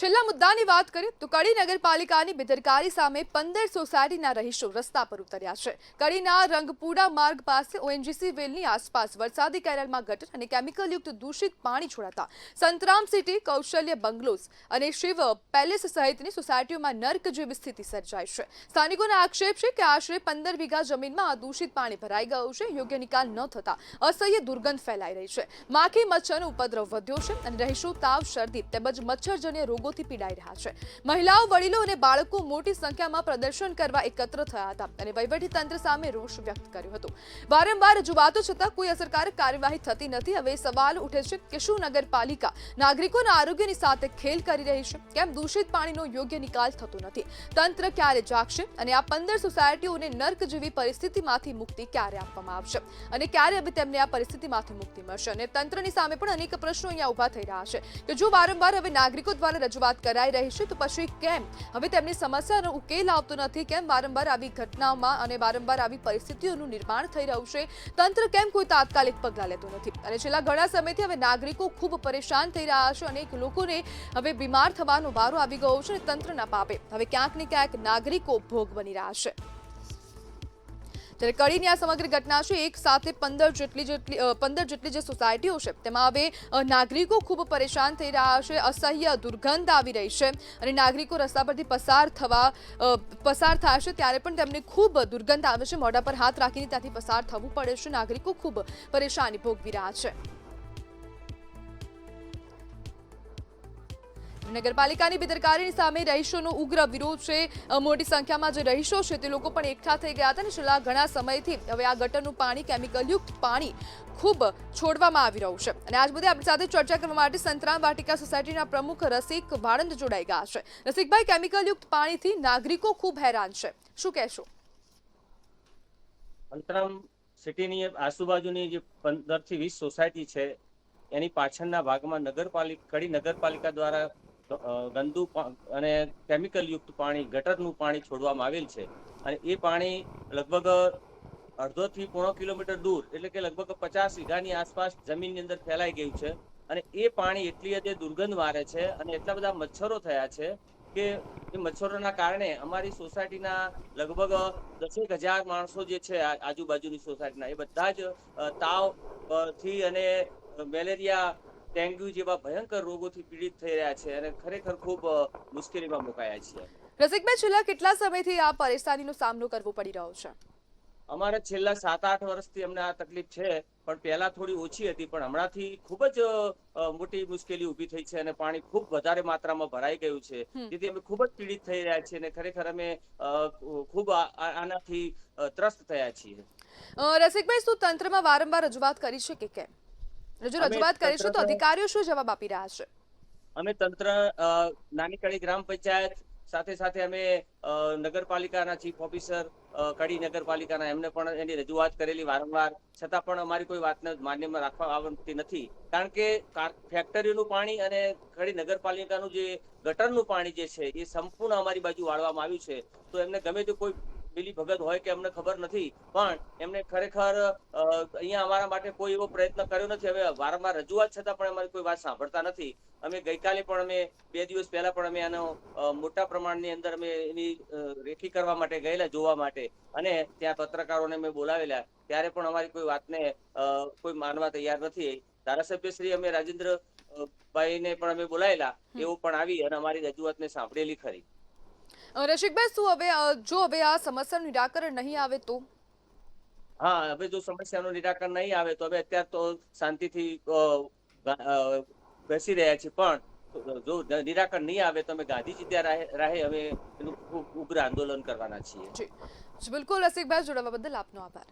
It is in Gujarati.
છેલ્લા મુદ્દાની વાત કરીએ તો કડી નગરપાલિકાની બેદરકારી સામે 15 સોસાયટીના રહીશો રસ્તા પર ઉતર્યા છે। કડીના રંગપુરા માર્ગ પાસે ઓએનજીસી વેલની આસપાસ વરસાદી કેનાલમાં ગટર અને કેમિકલયુક્ત દૂષિત પાણી છોડાતા સંતરામ સિટી, કૌશલ્ય બંગલોઝ અને શિવ પેલેસ સહિતની સોસાયટીઓમાં નર્ક જેવી સ્થિતિ સર્જાઈ છે। સ્થાનિકોનો આક્ષેપ છે કે આશરે 15 વીઘા જમીનમાં આ દૂષિત પાણી ભરાઈ ગયું છે। યોગ્ય નિકાલ ન થતા અસહ્ય દુર્ગંધ ફેલાઈ રહી છે। માખી મચ્છરનો ઉપદ્રવ વધ્યો છે અને રહીશો તાવ, શરદી તેમજ મચ્છરજન્ય રોગોથી પીડાઈ રહ્યા છે। મહિલાઓ, વડીલો અને બાળકો મોટી સંખ્યામાં પ્રદર્શન કરવા એકત્ર થયા હતા અને વહીવટીતંત્ર સામે રોષ વ્યક્ત કર્યો હતો। વારંવાર રજૂઆતો છતાં કોઈ અસરકારક કાર્યવાહી થતી નથી। હવે સવાલ ઉઠે છે કે શું નગરપાલિકા નાગરિકોના આરોગ્યની સાથે ખેલ કરી રહી છે? કેમ દૂષિત પાણીનો યોગ્ય નિકાલ થતો નથી? તંત્ર ક્યારે જાગશે અને આ 15 સોસાયટીઓને નર્ક જેવી પરિસ્થિતિમાંથી મુક્તિ ક્યારે આપવામાં આવશે અને ક્યારે હવે તેમને આ પરિસ્થિતિમાંથી મુક્તિ મળશે? અને તંત્રની સામે પણ અનેક પ્રશ્નો અહીંયા ઊભા થઈ રહ્યા છે કે જો વારંવાર હવે નાગરિકો દ્વારા રજૂઆત કરાઈ રહી છે તો પછી કેમ હવે તેમની સમસ્યાનો ઉકેલ આવતો નથી? કેમ વારંવાર આવી ઘટનાઓમાં અને વારંવાર આવી પરિસ્થિતિઓનું નિર્માણ થઈ રહ્યું છે? તંત્ર કેમ કોઈ તાત્કાલિક પગલાં લેતું નથી? અને છેલ્લા ઘણા સમયથી હવે નાગરિકો ખૂબ પરેશાન થઈ રહ્યા છે। અનેક લોકોને હવે બીમાર થવાનો વારો આવી ગયો છે અને તંત્રના પાપે હવે ક્યાંક ને ક્યાંક નાગરિકો ભોગ બની રહ્યા છે। ત્યારે કડીની આ સમગ્ર ઘટના છે। એક સાથે 15 જેટલી જે સોસાયટીઓ છે તેમાં હવે નાગરિકો ખૂબ પરેશાન થઈ રહ્યા છે। અસહ્ય દુર્ગંધ આવી રહી છે અને નાગરિકો રસ્તા પરથી પસાર થાય છે ત્યારે પણ તેમને ખૂબ દુર્ગંધ આવે છે। મોઢા પર હાથ રાખીને ત્યાંથી પસાર થવું પડે છે। નાગરિકો ખૂબ પરેશાની ભોગવી રહ્યા છે। નગરપાલિકાની બેદરકારીની સામે રહીશોનો ઉગ્ર વિરોધ છે। મોટી સંખ્યામાં જે રહીશો છે તે લોકો પણ એકઠા થઈ ગયા હતા અને છેલ્લા ઘણા સમયથી હવે આ ગટરનું પાણી, કેમિકલયુક્ત પાણી ખૂબ છોડવામાં આવી રહ્યું છે। અને આજ બધે આપણી સાથે ચર્ચા કરવા માટે સંતરામ વાટિકા સોસાયટીના પ્રમુખ રસિક વાળંદ જોડાઈ ગયા છે। રસિકભાઈ, કેમિકલયુક્ત પાણીથી નાગરિકો ખૂબ હેરાન છે, શું કહેશો? સંતરામ સિટીની આજુબાજુની જે 15 થી 20 સોસાયટી છે એની પાછળના ભાગમાં કડી નગરપાલિકા દ્વારા ગંદુ અને કેમિકલયુક્ત પાણી, ગટરનું પાણી છોડવામાં આવેલ છે અને એ પાણી લગભગ અડધોથી પોણો કિલોમીટર દૂર એટલે કે લગભગ 50 વીઘાની આસપાસ જમીનની અંદર ફેલાઈ ગયું છે અને એ પાણી એટલી હદે દુર્ગંધ મારે છે અને એટલા બધા મચ્છરો થયા છે કે એ મચ્છરોના કારણે અમારી સોસાયટીના લગભગ 10,000 માણસો જે છે આજુબાજુની સોસાયટીના, એ બધા જ તાવ થી અને મેલેરિયા, ડેન્ગ્યુ જેવા ભયંકર રોગોથી પીડિત થઈ રહ્યા છે અને ખરેખર ખૂબ મુશ્કેલીમાં મુકાયા છીએ। રસિકભાઈ, છેલ્લા કેટલા સમયથી આ પરેશાનીનો સામનો કરવો પડી રહ્યો છે? અમારે છેલ્લા 7-8 વર્ષથી અમને આ તકલીફ છે, પણ પહેલા થોડી ઓછી હતી, પણ હમણાંથી ખૂબ જ મોટી મુશ્કેલી ઊભી થઈ છે અને પાણી ખૂબ વધારે માત્રામાં ભરાઈ ગયું છે, જેથી અમે ખૂબ જ પીડિત થઈ રહ્યા છીએ અને ખરેખર અમે ખૂબ આનાથી ત્રસ્ત થયા છીએ। રસિકભાઈ, શું તંત્રમાં વારંવાર રજૂઆત કરી છે કે કેમ? જો રજૂઆત કરીશું તો અધિકારીઓ શું જવાબ આપી રહ્યા છે? અમે તંત્ર, નાની કડી ગ્રામ પંચાયત સાથે સાથે અમે નગરપાલિકાના ચીફ ઓફિસર, કડી નગરપાલિકાના, એમને પણ એની રજૂઆત કરેલી વારંવાર, છતાં પણ અમારી કોઈ વાતને માન્યમાં રાખવા આવતી નથી। કારણ કે ફેક્ટરીનું પાણી અને કડી નગરપાલિકાનું જે ગટરનું પાણી જે છે એ સંપૂર્ણ અમારી બાજુ વાળવામાં આવ્યું છે। તો એમને ગમે તે કોઈ મિલી ભગત હોય કે અમને ખબર નથી, પણ એમને ખરેખર અહીંયા અમારા માટે કોઈ એવો પ્રયત્ન કર્યો નથી। હવે વારંવાર રજૂઆત છતાં પણ અમારી કોઈ વાત સાંભળતા નથી। અમે ગઈકાલે પણ, અમે 2 દિવસ પહેલા પણ અમે આનો મોટા પ્રમાણની અંદર અમે એની રેખી કરવા માટે ગયેલા, જોવા માટે, અને ત્યાં પત્રકારોને મેં બોલાવેલા, ત્યારે પણ અમારી કોઈ વાતને કોઈ માનવા તૈયાર નથી। ધારાસભ્ય શ્રી અમે રાજેન્દ્રભાઈને પણ અમે બોલાયેલા, એવો પણ આવી અને અમારી રજૂઆતને સાંભળેલી ખરી। રસિકભાઈ, શું હવે આ સમસ્યાનું નિરાકરણ નહીં આવે તો? હા, હવે જો સમસ્યાનું નિરાકરણ નહીં આવે તો હવે અત્યારે તો શાંતિથી બેસી રહ્યા છીએ, પણ જો નિરાકરણ નહીં આવે તો અમે ગાંધીજી ત્યાં રાહે અમે એનું ખૂબ ઉગ્ર આંદોલન કરવાના છીએ। જી બિલકુલ, રસિકભાઈ, જોડાવા બદલ આપનો આભાર।